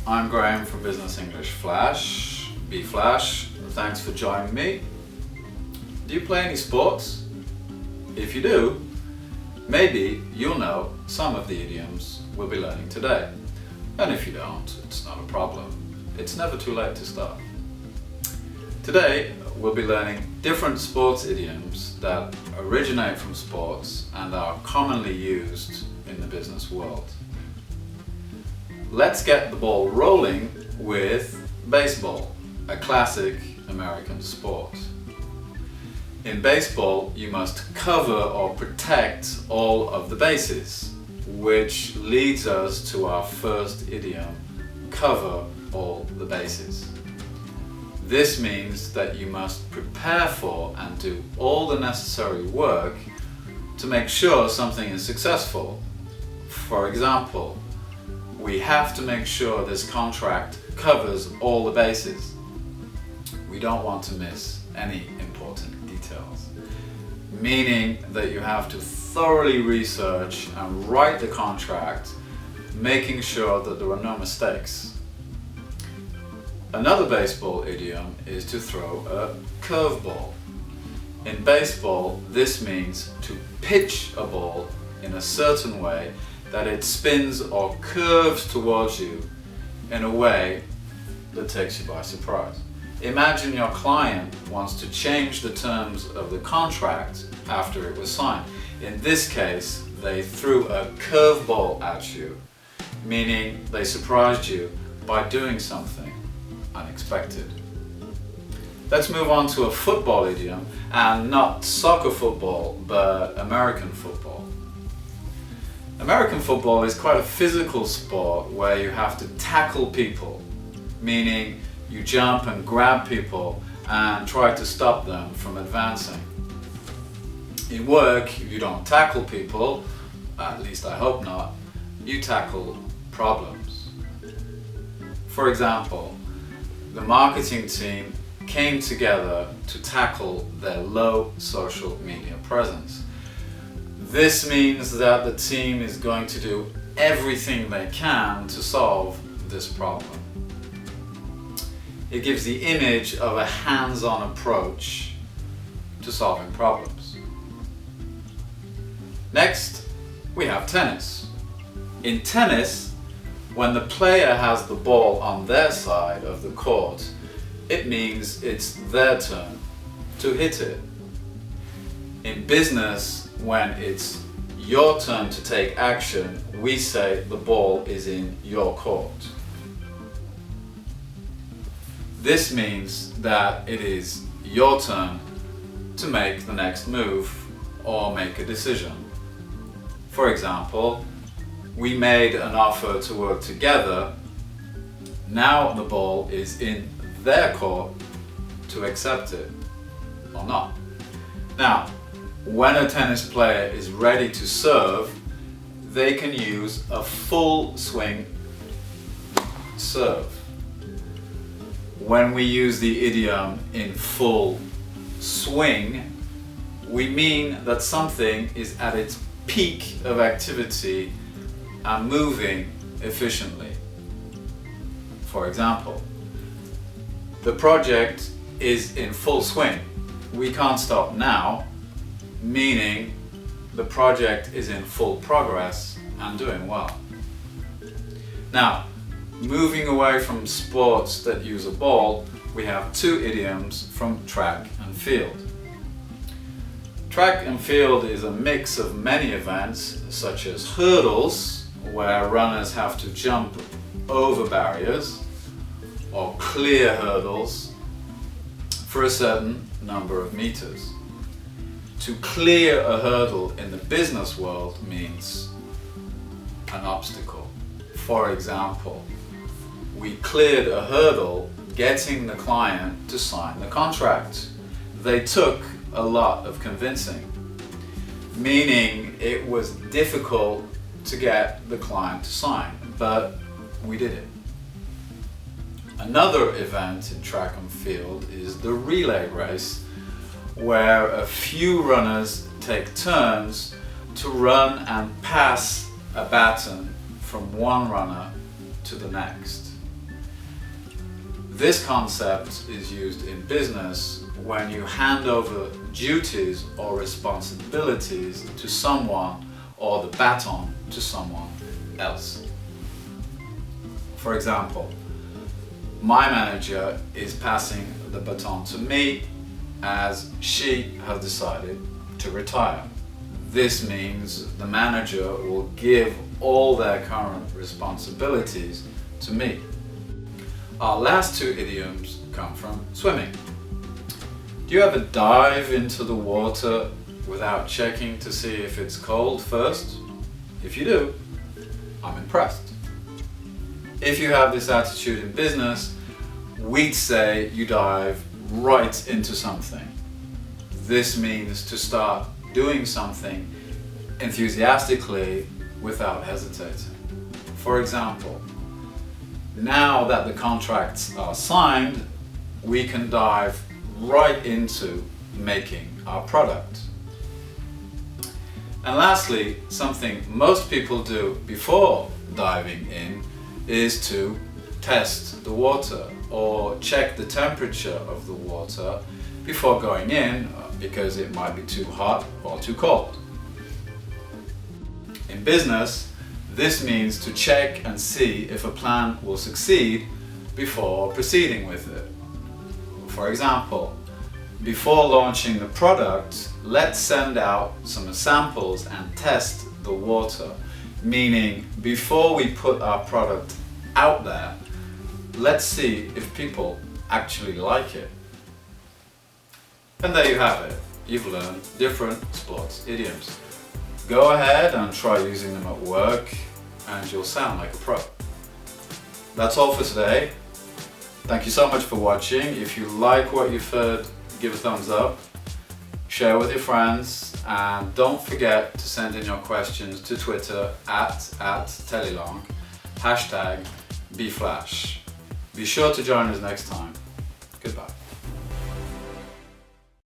I'm Graham from Business English Flash, B-Flash, and thanks for joining me. Do you play any sports? If you do, maybe you'll know some of the idioms we'll be learning today. And if you don't, it's not a problem. It's never too late to start. Today, we'll be learning different sports idioms that originate from sports and are commonly used in the business world. Let's get the ball rolling with baseball, a classic American sport. In baseball, you must cover or protect all of the bases, which leads us to our first idiom, cover all the bases. This means that you must prepare for and do all the necessary work to make sure something is successful. For example, we have to make sure this contract covers all the bases. We don't want to miss any important details, meaning that you have to thoroughly research and write the contract, making sure that there are no mistakes. Another baseball idiom is to throw a curveball. In baseball, this means to pitch a ball in a certain way that it spins or curves towards you in a way that takes you by surprise. Imagine your client wants to change the terms of the contract after it was signed. In this case, they threw a curveball at you, meaning they surprised you by doing something unexpected. Let's move on to a football idiom, and not soccer football, but American football. American football is quite a physical sport where you have to tackle people, meaning you jump and grab people and try to stop them from advancing. In work, you don't tackle people, at least I hope not, you tackle problems. For example, the marketing team came together to tackle their low social media presence. This means that the team is going to do everything they can to solve this problem. It gives the image of a hands-on approach to solving problems. Next, we have tennis. In tennis, when the player has the ball on their side of the court, it means it's their turn to hit it. In business, when it's your turn to take action, we say the ball is in your court. This means that it is your turn to make the next move or make a decision. For example, we made an offer to work together. Now the ball is in their court to accept it or not. Now, when a tennis player is ready to serve, they can use a full swing serve. When we use the idiom in full swing, we mean that something is at its peak of activity and moving efficiently. For example, the project is in full swing. We can't stop now, meaning the project is in full progress and doing well. Now, moving away from sports that use a ball, we have two idioms from track and field. Track and field is a mix of many events, such as hurdles, where runners have to jump over barriers, or clear hurdles for a certain number of meters. To clear a hurdle in the business world means an obstacle. For example, we cleared a hurdle getting the client to sign the contract. They took a lot of convincing, meaning it was difficult to get the client to sign, but we did it. Another event in track and field is the relay race, where a few runners take turns to run and pass a baton from one runner to the next. This concept is used in business when you hand over duties or responsibilities to someone or the baton to someone else. For example, my manager is passing the baton to me as she has decided to retire. This means the manager will give all their current responsibilities to me. Our last two idioms come from swimming. Do you ever dive into the water without checking to see if it's cold first? If you do, I'm impressed. If you have this attitude in business, we'd say you dive right into something. This means to start doing something enthusiastically without hesitating. For example, now that the contracts are signed, we can dive right into making our product. And lastly, something most people do before diving in is to test the water or check the temperature of the water before going in because it might be too hot or too cold. In business, this means to check and see if a plan will succeed before proceeding with it. For example, before launching the product, let's send out some samples and test the water. Meaning, before we put our product out there, let's see if people actually like it. And there you have it. You've learned different sports idioms. Go ahead and try using them at work and you'll sound like a pro. That's all for today. Thank you so much for watching. If you like what you've heard, give a thumbs up, share with your friends, and don't forget to send in your questions to Twitter at Telelangue, #bflash. Be sure to join us next time. Goodbye.